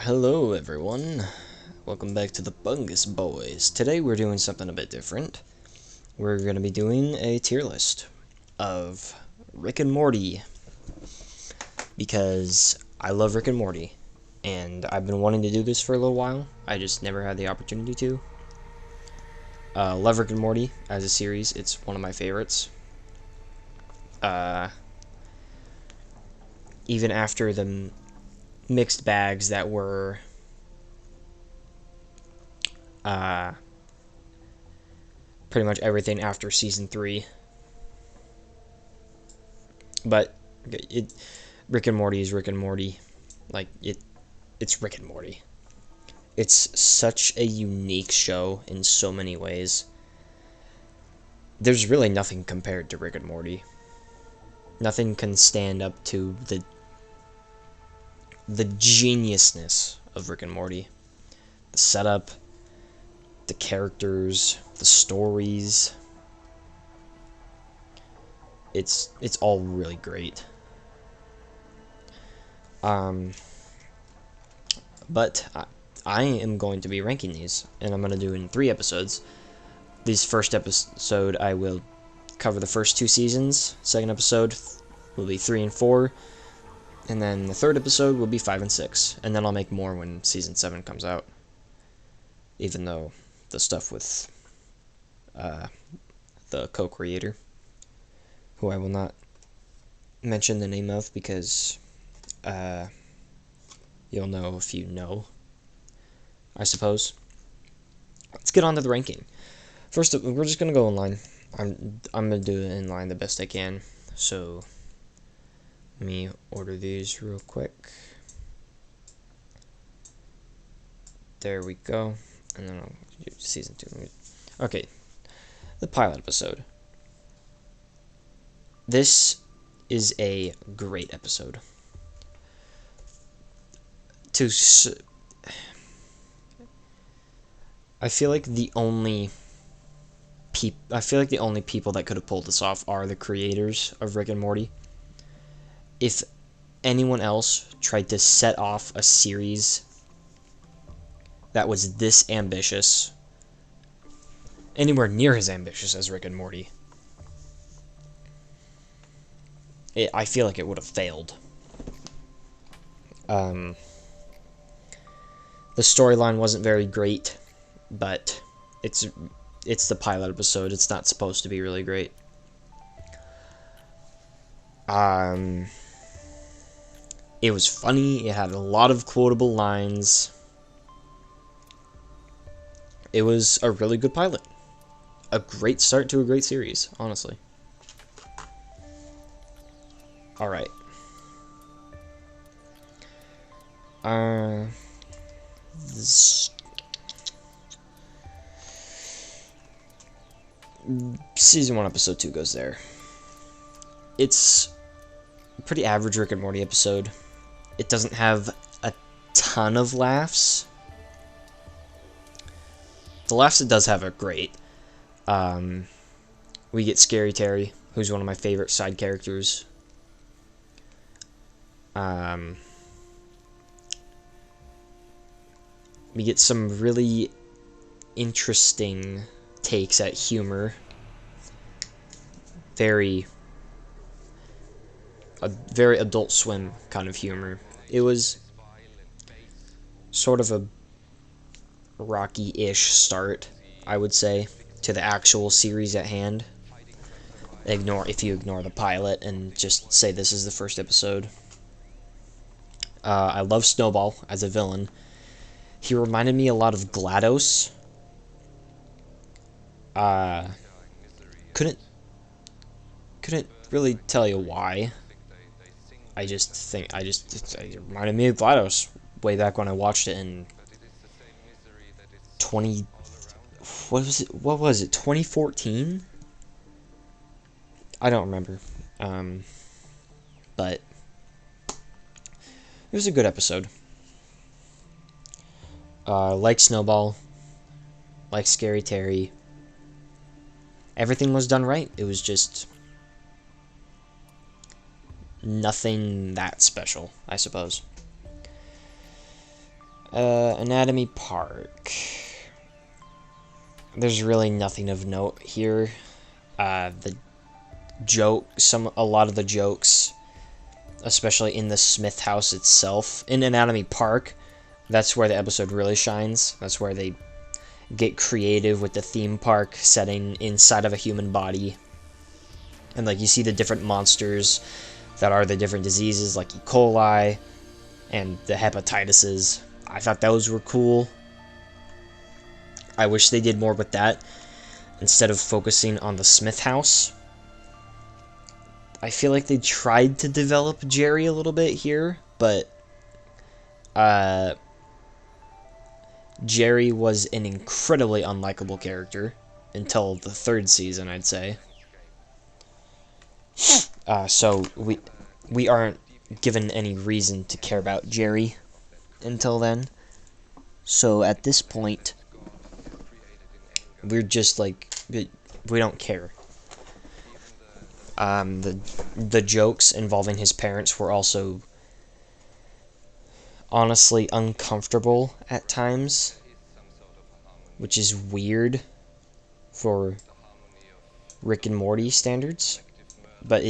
Hello everyone, welcome back to the Bungus Boys. Today we're doing something a bit different. We're going to be doing a tier list of Rick and Morty, because I love Rick and Morty, and I've been wanting to do this for a little while. I just never had the opportunity to. Love Rick and Morty as a series, it's one of my favorites. Even after the mixed bags that were pretty much everything after season 3, but Rick and Morty is Rick and Morty. Like it's Rick and Morty. It's such a unique show in so many ways. There's really nothing compared to Rick and Morty. Nothing can stand up to the geniusness of Rick and Morty. The setup, the characters, the stories. It's all really great. But I am going to be ranking these, and I'm going to do it in 3 episodes. This first episode, I will cover the first 2 seasons. Second episode will be 3 and 4. And then the third episode will be 5 and 6. And then I'll make more when season 7 comes out. Even though the stuff with the co-creator, who I will not mention the name of because you'll know if you know, I suppose. Let's get on to the ranking. First, we're just going to go in line. I'm going to do it in line the best I can. So let me order these real quick. There we go. And then I'll do season 2. Okay. The pilot episode. This is a great episode. I feel like the only people that could have pulled this off are the creators of Rick and Morty. If anyone else tried to set off a series that was this ambitious, anywhere near as ambitious as Rick and Morty, I feel like it would have failed. The storyline wasn't very great, but it's the pilot episode. It's not supposed to be really great. It was funny. It had a lot of quotable lines. It was a really good pilot. A great start to a great series, honestly. Alright. Season 1, episode 2 goes there. It's a pretty average Rick and Morty episode. It doesn't have a ton of laughs. The laughs it does have are great. We get Scary Terry, who's one of my favorite side characters. We get some really interesting takes at humor. A very Adult Swim kind of humor. It was sort of a Rocky-ish start, I would say, to the actual series at hand. If you ignore the pilot and just say this is the first episode. I love Snowball as a villain. He reminded me a lot of GLaDOS. Couldn't really tell you why. It reminded me of GLaDOS way back when I watched it in 2014? I don't remember. But it was a good episode. Like Snowball, like Scary Terry. Everything was done right. It was just nothing that special, I suppose. Anatomy Park. There's really nothing of note here. The a lot of the jokes, especially in the Smith house itself, in Anatomy Park, that's where the episode really shines. That's where they get creative with the theme park setting inside of a human body. And like you see the different monsters that are the different diseases, like E. coli and the hepatitises. I thought those were cool. I wish they did more with that instead of focusing on the Smith house. I feel like they tried to develop Jerry a little bit here, but Jerry was an incredibly unlikable character until the 3rd season, I'd say. So we aren't given any reason to care about Jerry until then. So at this point, we're just like, we don't care. The jokes involving his parents were also honestly uncomfortable at times, which is weird for Rick and Morty standards, but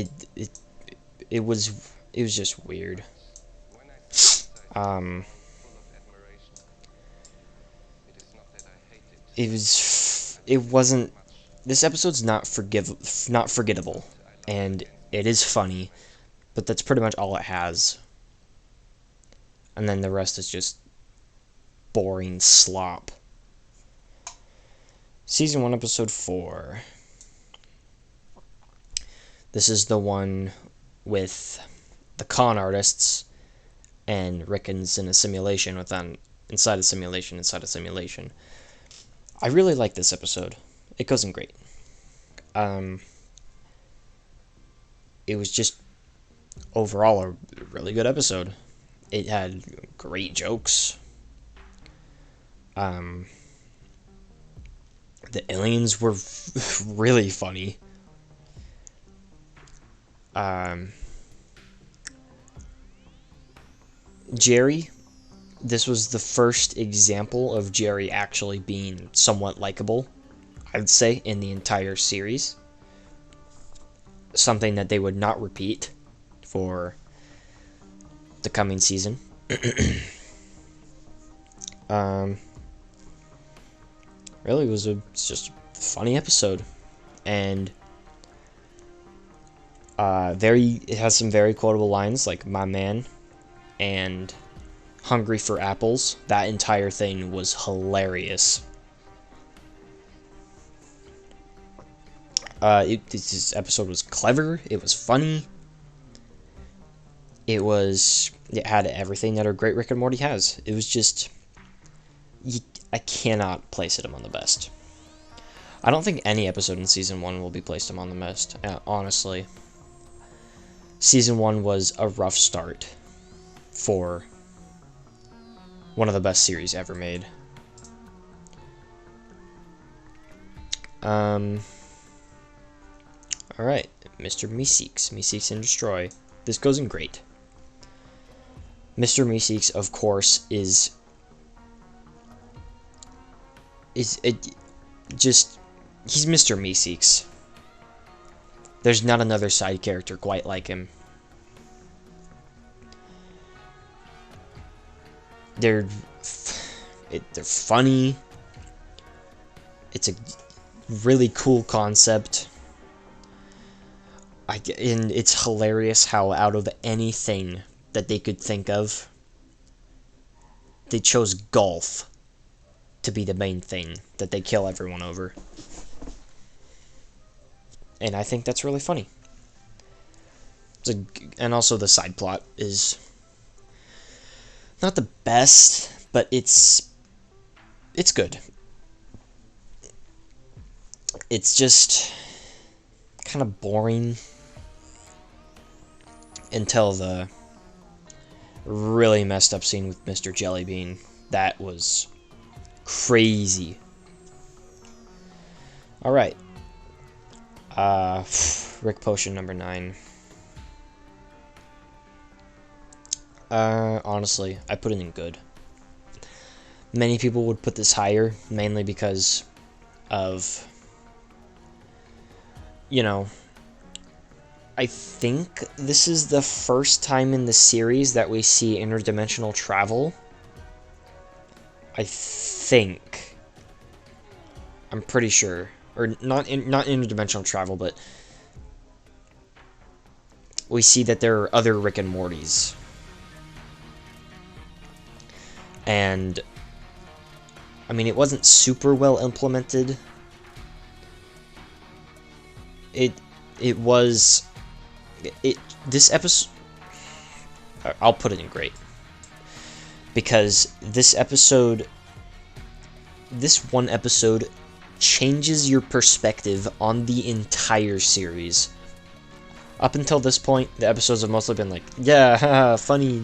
it was just weird. It wasn't. This episode's not forgettable, and it is funny, but that's pretty much all it has. And then the rest is just boring slop. Season 1, Episode 4. This is the one with the con artists, and Rickon's in a simulation inside a simulation inside a simulation. I really like this episode. It goes in great. It was just overall a really good episode. It had great jokes. The aliens were really funny. Jerry, this was the first example of Jerry actually being somewhat likable, I'd say, in the entire series. Something that they would not repeat for the coming season. Really, it's just a funny episode, and it has some very quotable lines like "my man" and "hungry for apples." That entire thing was hilarious. This episode was clever. It was funny. It had everything that a great Rick and Morty has. It was just, I cannot place it among the best. I don't think any episode in Season 1 will be placed among the best, honestly. Season 1 was a rough start for one of the best series ever made. Alright, Mr. Meeseeks and Destroy. This goes in great. Mr. Meeseeks, of course, he's Mr. Meeseeks. There's not another side character quite like him. They're funny. It's a really cool concept. And it's hilarious how out of anything that they could think of, they chose golf to be the main thing that they kill everyone over. And I think that's really funny. And also the side plot is not the best, but it's good. It's just kind of boring until the really messed up scene with Mr. Jellybean. That was crazy. Alright. Rick Potion number 9. Honestly, I put it in good. Many people would put this higher, mainly because of, you know, I think this is the first time in the series that we see interdimensional travel. I think. I'm pretty sure. Or not interdimensional travel, but we see that there are other Rick and Mortys. And I mean, it wasn't super well implemented. This episode, I'll put it in great, because this one episode changes your perspective on the entire series. Up until this point, the episodes have mostly been like, yeah, haha, funny,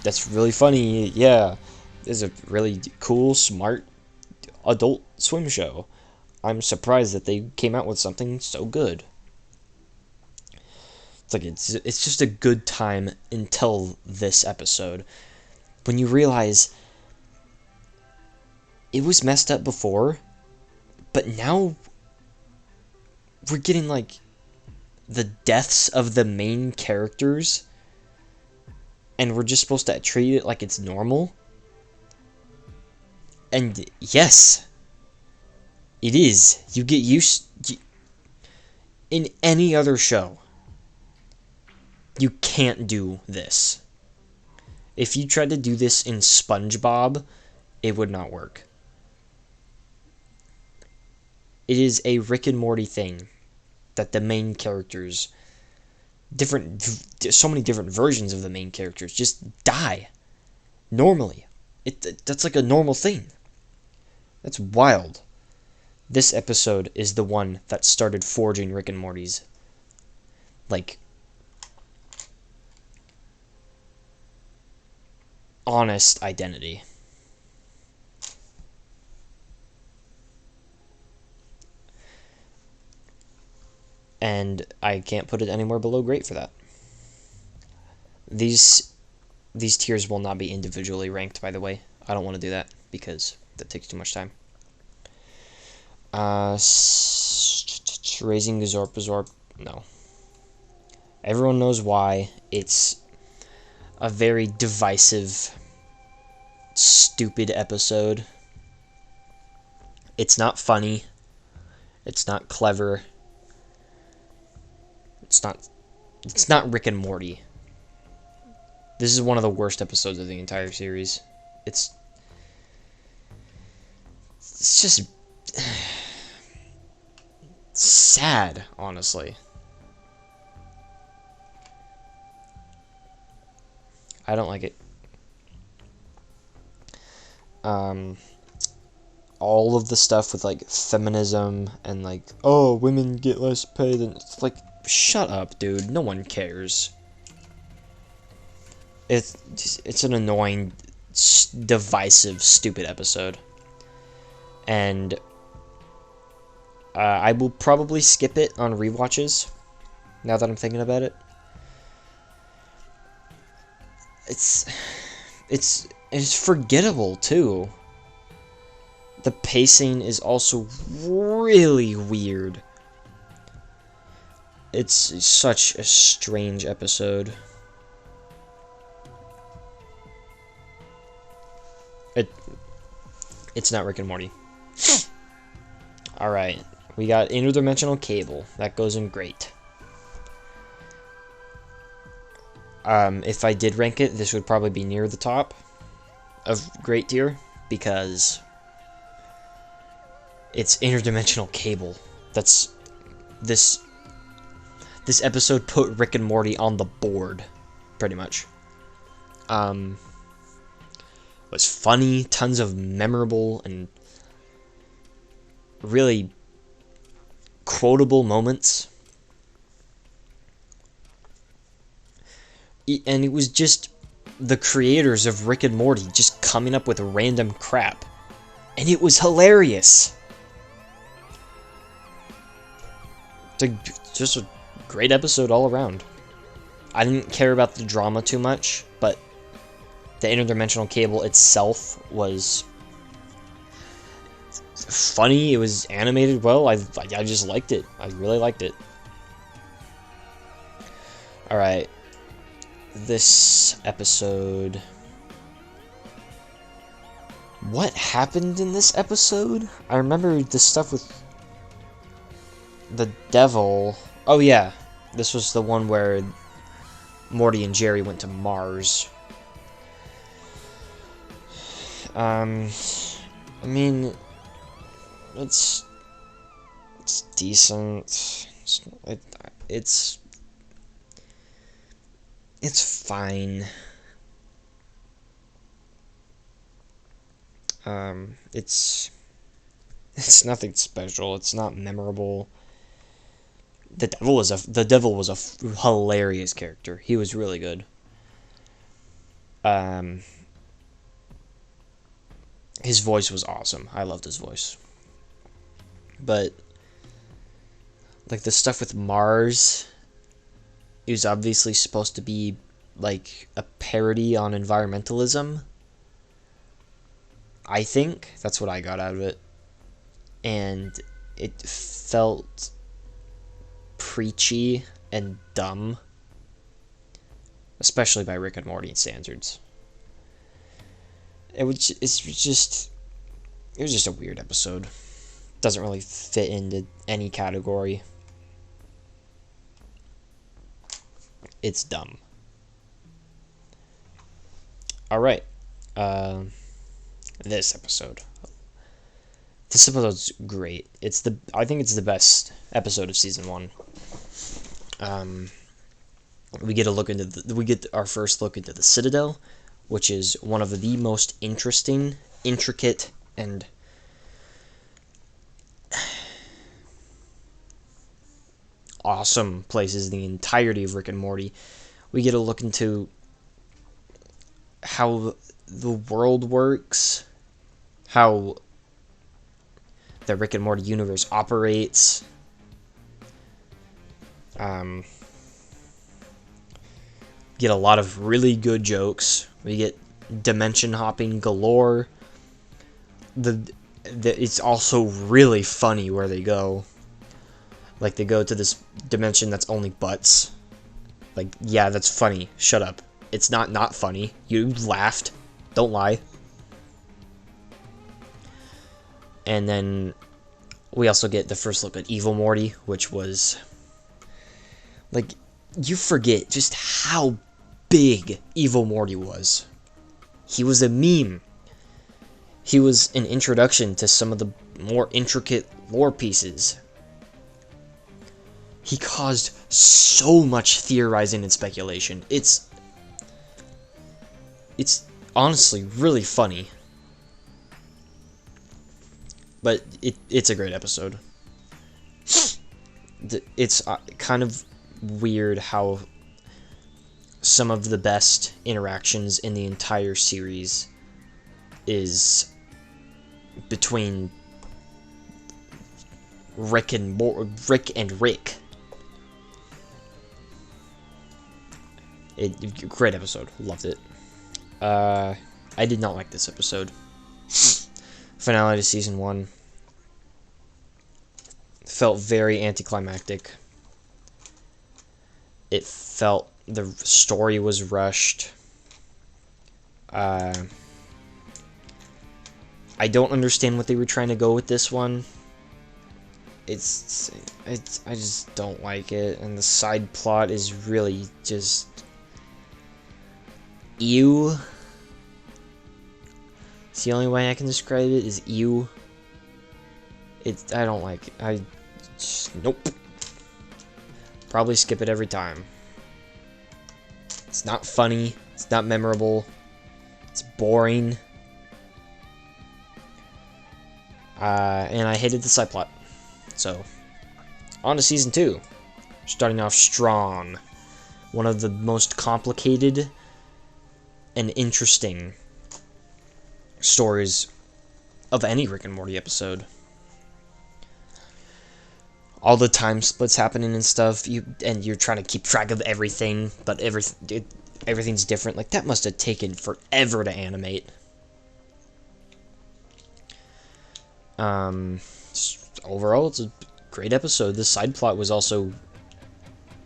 that's really funny, yeah, this is a really cool, smart, adult swim show. I'm surprised that they came out with something so good. It's like, it's just a good time until this episode, when you realize it was messed up before, but now we're getting, like, the deaths of the main characters, and we're just supposed to treat it like it's normal. And yes, it is. You get used... In any other show, you can't do this. If you tried to do this in SpongeBob, it would not work. It is a Rick and Morty thing that the main characters, so many different versions of the main characters, just die normally. That's like a normal thing. That's wild. This episode is the one that started forging Rick and Morty's, like, honest identity. And I can't put it anywhere below great for that. These tiers will not be individually ranked, by the way. I don't want to do that because that takes too much time. Raising Zorp, no. Everyone knows why. It's a very divisive, stupid episode. It's not funny. It's not clever. It's not Rick and Morty. This is one of the worst episodes of the entire series. It's just sad, honestly. I don't like it. All of the stuff with, like, feminism and, like, oh, women get less pay than... It's like, shut up, dude. No one cares. It's an annoying, divisive, stupid episode. And I will probably skip it on rewatches, now that I'm thinking about it. It's forgettable, too. The pacing is also really weird. It's such a strange episode. It's not Rick and Morty. Alright, we got interdimensional cable. That goes in great. If I did rank it, this would probably be near the top of great tier, because it's interdimensional cable. That's this episode put Rick and Morty on the board, pretty much. Was funny, tons of memorable and really quotable moments. And it was just the creators of Rick and Morty just coming up with random crap. And it was hilarious. Just a great episode all around. I didn't care about the drama too much, but the interdimensional cable itself was funny. It was animated well. I just liked it. I really liked it. Alright. This episode... What happened in this episode? I remember the stuff with the devil. Oh yeah, this was the one where Morty and Jerry went to Mars. I mean, it's decent. It's fine. It's nothing special. It's not memorable. The devil was a hilarious character. He was really good. His voice was awesome. I loved his voice. But like the stuff with Mars, it was obviously supposed to be like a parody on environmentalism. I think that's what I got out of it. And it felt preachy and dumb, especially by Rick and Morty standards. It was just a weird episode. Doesn't really fit into any category. It's dumb. All right. This episode's great. I think it's the best episode of season 1. We get our first look into the Citadel, which is one of the most interesting, intricate, and awesome places in the entirety of Rick and Morty. We get a look into how the world works, how the Rick and Morty universe operates. Get a lot of really good jokes. We get dimension hopping galore. It's also really funny where they go. Like, they go to this dimension that's only butts. Like, yeah, that's funny. Shut up. It's not funny. You laughed. Don't lie. And then we also get the first look at Evil Morty, which was... Like, you forget just how big Evil Morty was. He was a meme. He was an introduction to some of the more intricate lore pieces. He caused so much theorizing and speculation. It's honestly really funny. But it's a great episode. It's kind of weird how some of the best interactions in the entire series is between Rick and Rick. Great episode. Loved it. I did not like this episode. Finale to season 1. Felt very anticlimactic. It felt the story was rushed. I don't understand what they were trying to go with this one. I just don't like it, and the side plot is really just ew. It's the only way I can describe it is ew. I don't like it. Nope. Probably skip it every time. It's not funny. It's not memorable. It's boring. And I hated the side plot. So, on to season 2. Starting off strong. One of the most complicated and interesting stories of any Rick and Morty episode. All the time splits happening and stuff, you're trying to keep track of everything, but everything's different. Like, that must have taken forever to animate. Overall, it's a great episode. The side plot was also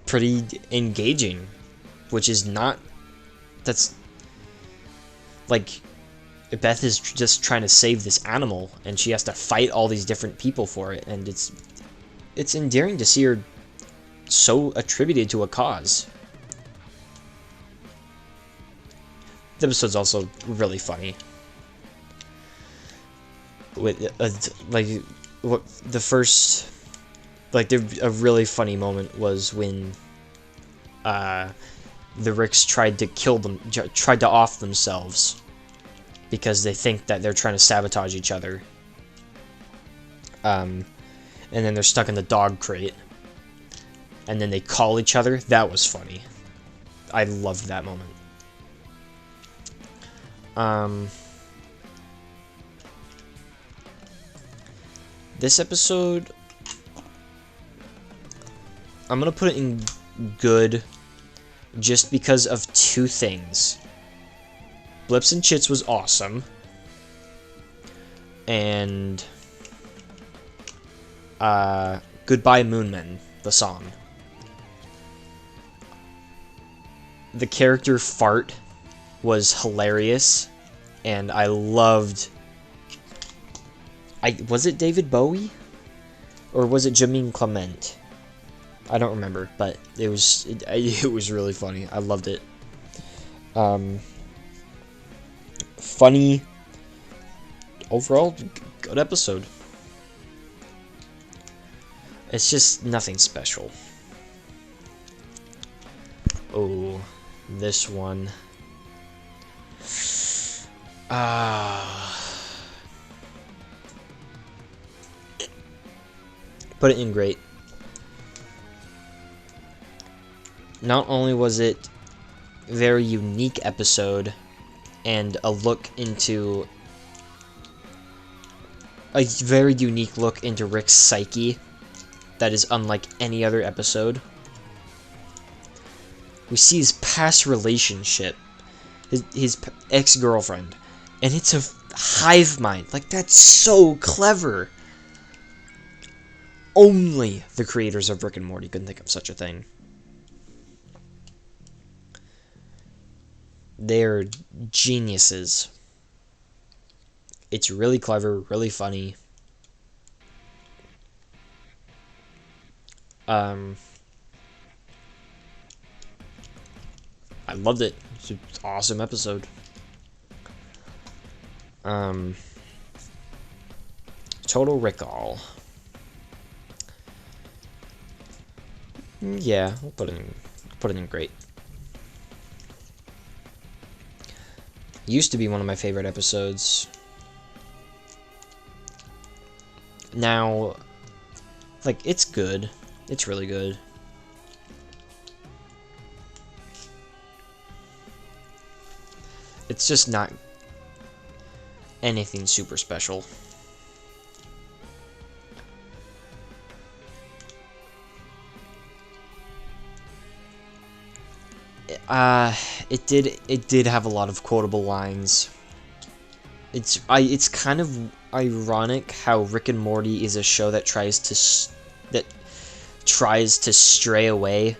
pretty engaging, which is not... That's... Like, Beth is just trying to save this animal, and she has to fight all these different people for it, and it's endearing to see her so attributed to a cause. The episode's also really funny. With a really funny moment was when the Ricks tried to off themselves because they think that they're trying to sabotage each other. And then they're stuck in the dog crate. And then they call each other. That was funny. I loved that moment. This episode, I'm gonna put it in good just because of two things. Blips and Chits was awesome. And Goodbye Moonmen, the song. The character Fart was hilarious, and I loved... was it David Bowie? Or was it Jameen Clement? I don't remember, but it was really funny. I loved it. Funny. Overall, good episode. It's just nothing special. Oh, this one. Put it in great. Not only was it a very unique episode and a very unique look into Rick's psyche that is unlike any other episode. We see his past relationship, his ex-girlfriend, and it's a hive mind. Like, that's so clever. Only the creators of Rick and Morty couldn't think of such a thing. They're geniuses. It's really clever, really funny. I loved it. It's an awesome episode. Total Recall. Yeah, we'll put it in great. Used to be one of my favorite episodes. Now, like, it's good. It's really good. It's just not anything super special. It did have a lot of quotable lines. It's kind of ironic how Rick and Morty is a show that tries to stray away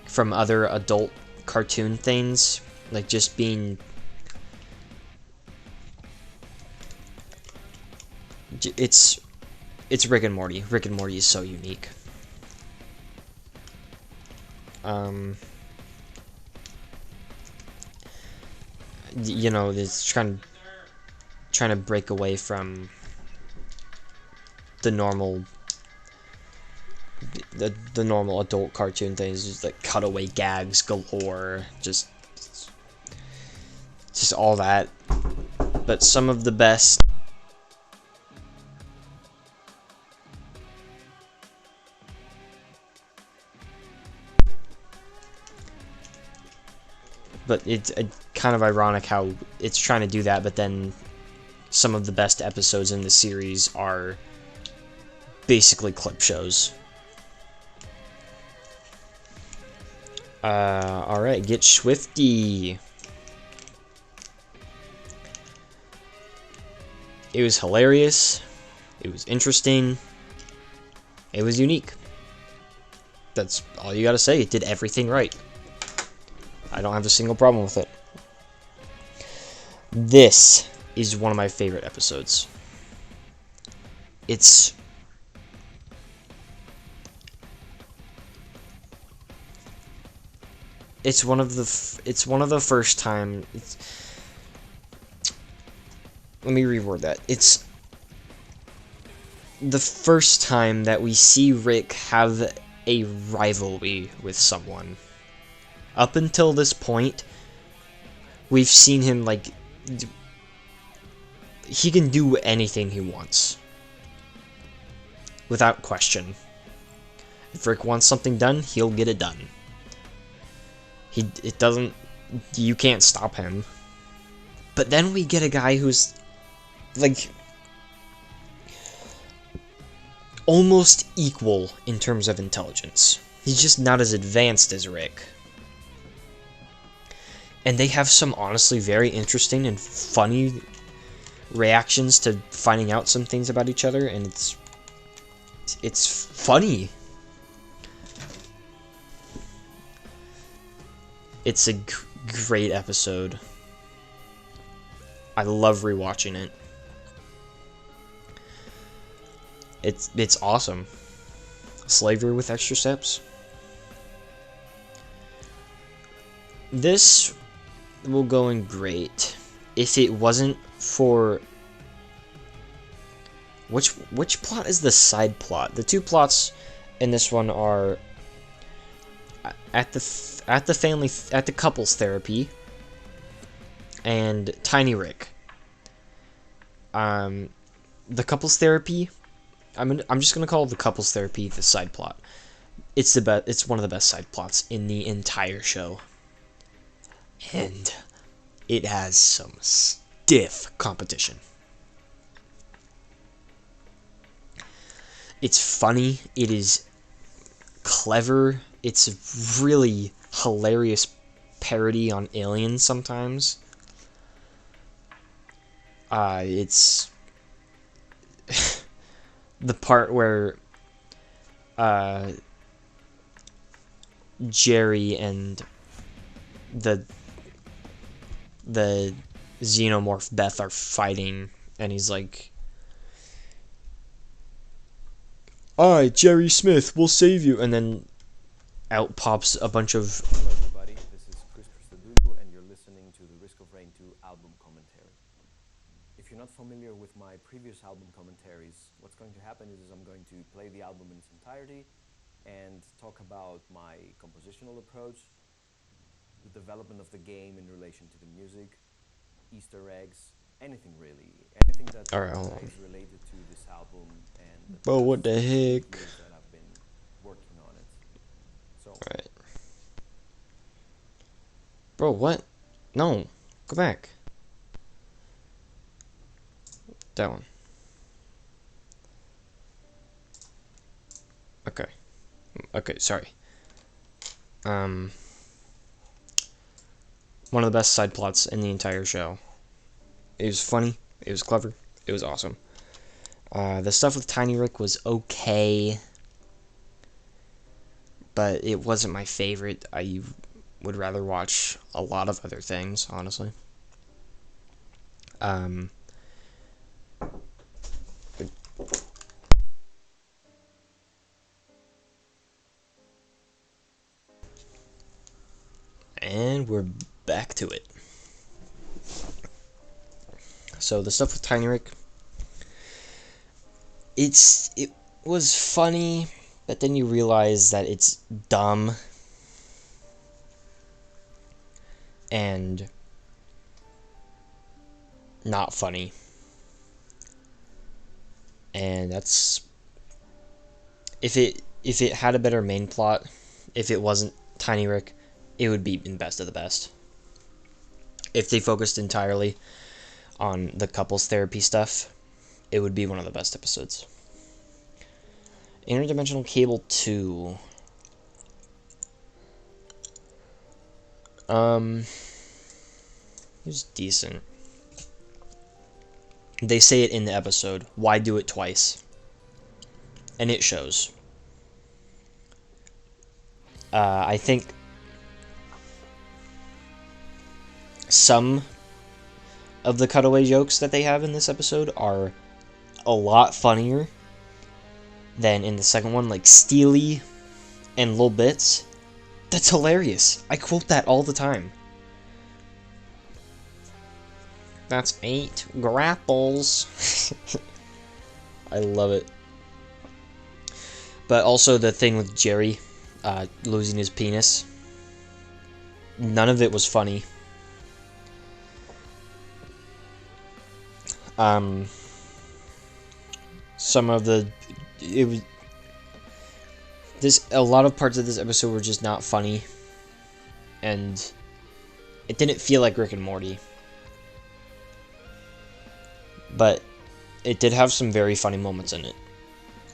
from other adult cartoon things, like just being it's Rick and Morty. Rick and Morty is so unique. You know, it's trying to break away from the normal adult cartoon things, just like cutaway gags galore, just all that. But some of the best it's kind of ironic how it's trying to do that, but then some of the best episodes in the series are basically clip shows. Alright, Get Swifty. It was hilarious. It was interesting. It was unique. That's all you gotta say. It did everything right. I don't have a single problem with it. This is one of my favorite episodes. It's one of the first time. Let me reword that. It's the first time that we see Rick have a rivalry with someone. Up until this point, we've seen him, like, he can do anything he wants. Without question. If Rick wants something done, he'll get it done. You can't stop him. But then we get a guy who's, like, almost equal in terms of intelligence. He's just not as advanced as Rick. And they have some honestly very interesting and funny reactions to finding out some things about each other, and it's funny. It's a great episode. I love rewatching it. It's awesome. Slavery with extra steps. This will go in great if it wasn't for which plot is the side plot? The two plots in this one are at the couples therapy and Tiny Rick. The couples therapy, I'm just gonna call the couples therapy the side plot. It's it's one of the best side plots in the entire show. And it has some stiff competition. It's funny, it is clever, it's a really hilarious parody on aliens sometimes. It's the part where Jerry and the xenomorph Beth are fighting, and he's like, "I, Jerry Smith, will save you," and then out pops a bunch of... Hello everybody, this is Chris Christodoulou and you're listening to the Risk of Rain 2 album commentary. If you're not familiar with my previous album commentaries, what's going to happen is I'm going to play the album in its entirety and talk about my compositional approach, the development of the game in relation to the music, Easter eggs, anything really, anything that is related to this album and Bro, what the heck? that I've been working on it. So, Alright. Bro, what? No. Go back. That one. Okay. Okay, sorry. One of the best side plots in the entire show. It was funny. It was clever. It was awesome. The stuff with Tiny Rick was okay, but it wasn't my favorite. I would rather watch a lot of other things, honestly. And we're back to it. So the stuff with Tiny Rick, it was funny, but then you realize that it's dumb and not funny. And that's if it had a better main plot, if it wasn't Tiny Rick, it would be in best of the best. If they focused entirely on the couples therapy stuff, it would be one of the best episodes. Interdimensional Cable 2. It was decent. They say it in the episode. Why do it twice? And it shows. I think some of the cutaway jokes that they have in this episode are a lot funnier than in the second one, like Steely and Little Bits. That's hilarious. I quote that all the time. That's 8 grapples. I love it. But also the thing with Jerry losing his penis. None of it was funny. Some of the a lot of parts of this episode were just not funny, and it didn't feel like Rick and Morty. But it did have some very funny moments in it.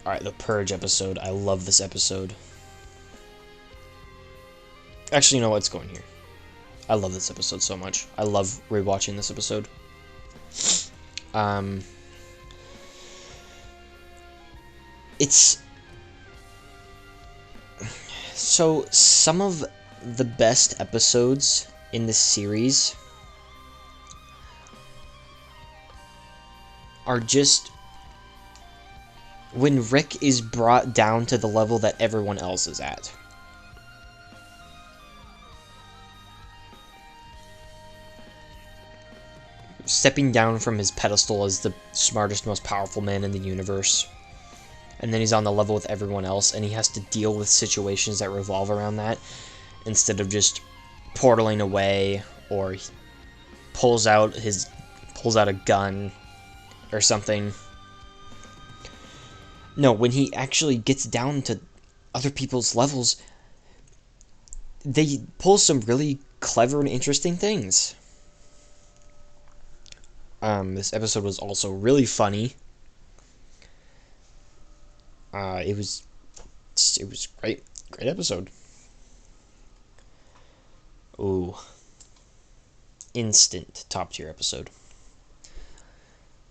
Alright, the Purge episode. I love this episode. Actually, you know what's going here. I love this episode so much. I love rewatching this episode. It's... So, some of the best episodes in this series are just when Rick is brought down to the level that everyone else is at. Stepping down from his pedestal as the smartest, most powerful man in the universe. And then he's on the level with everyone else, and he has to deal with situations that revolve around that, instead of just portaling away, or he pulls out a gun or something. No, when he actually gets down to other people's levels, they pull some really clever and interesting things. This episode was also really funny. It was great episode. Ooh, instant top tier episode.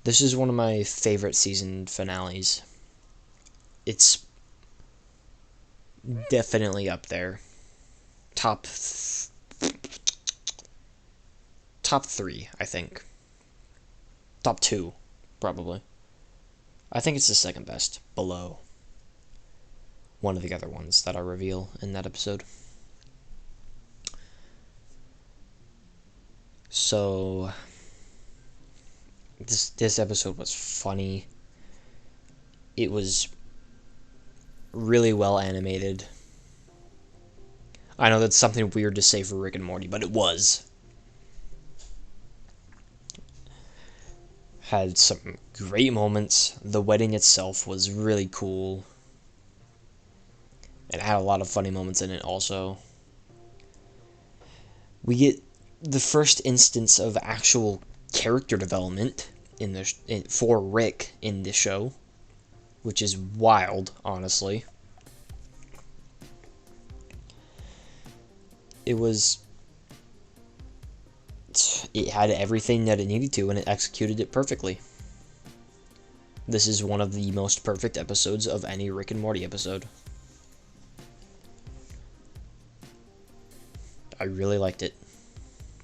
This is one of my favorite season finales. It's definitely up there. Top 3, I think. Top 2, probably. I think it's the second best, below one of the other ones that I reveal in that episode. So, this episode was funny. It was really well animated. I know that's something weird to say for Rick and Morty, but it was. Had some great moments. The wedding itself was really cool. It had a lot of funny moments in it also. We get the first instance of actual character development for Rick in the show, which is wild, honestly. It had everything that it needed to, and it executed it perfectly. This is one of the most perfect episodes of any Rick and Morty episode. I really liked it.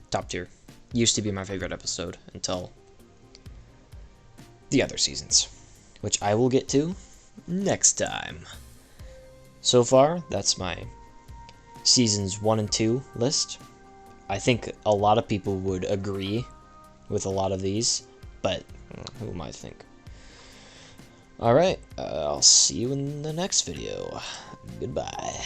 Top tier. Used to be my favorite episode until the other seasons, which I will get to next time. So far, that's my seasons 1 and 2 list. I think a lot of people would agree with a lot of these, but who am I to think? Alright, I'll see you in the next video. Goodbye.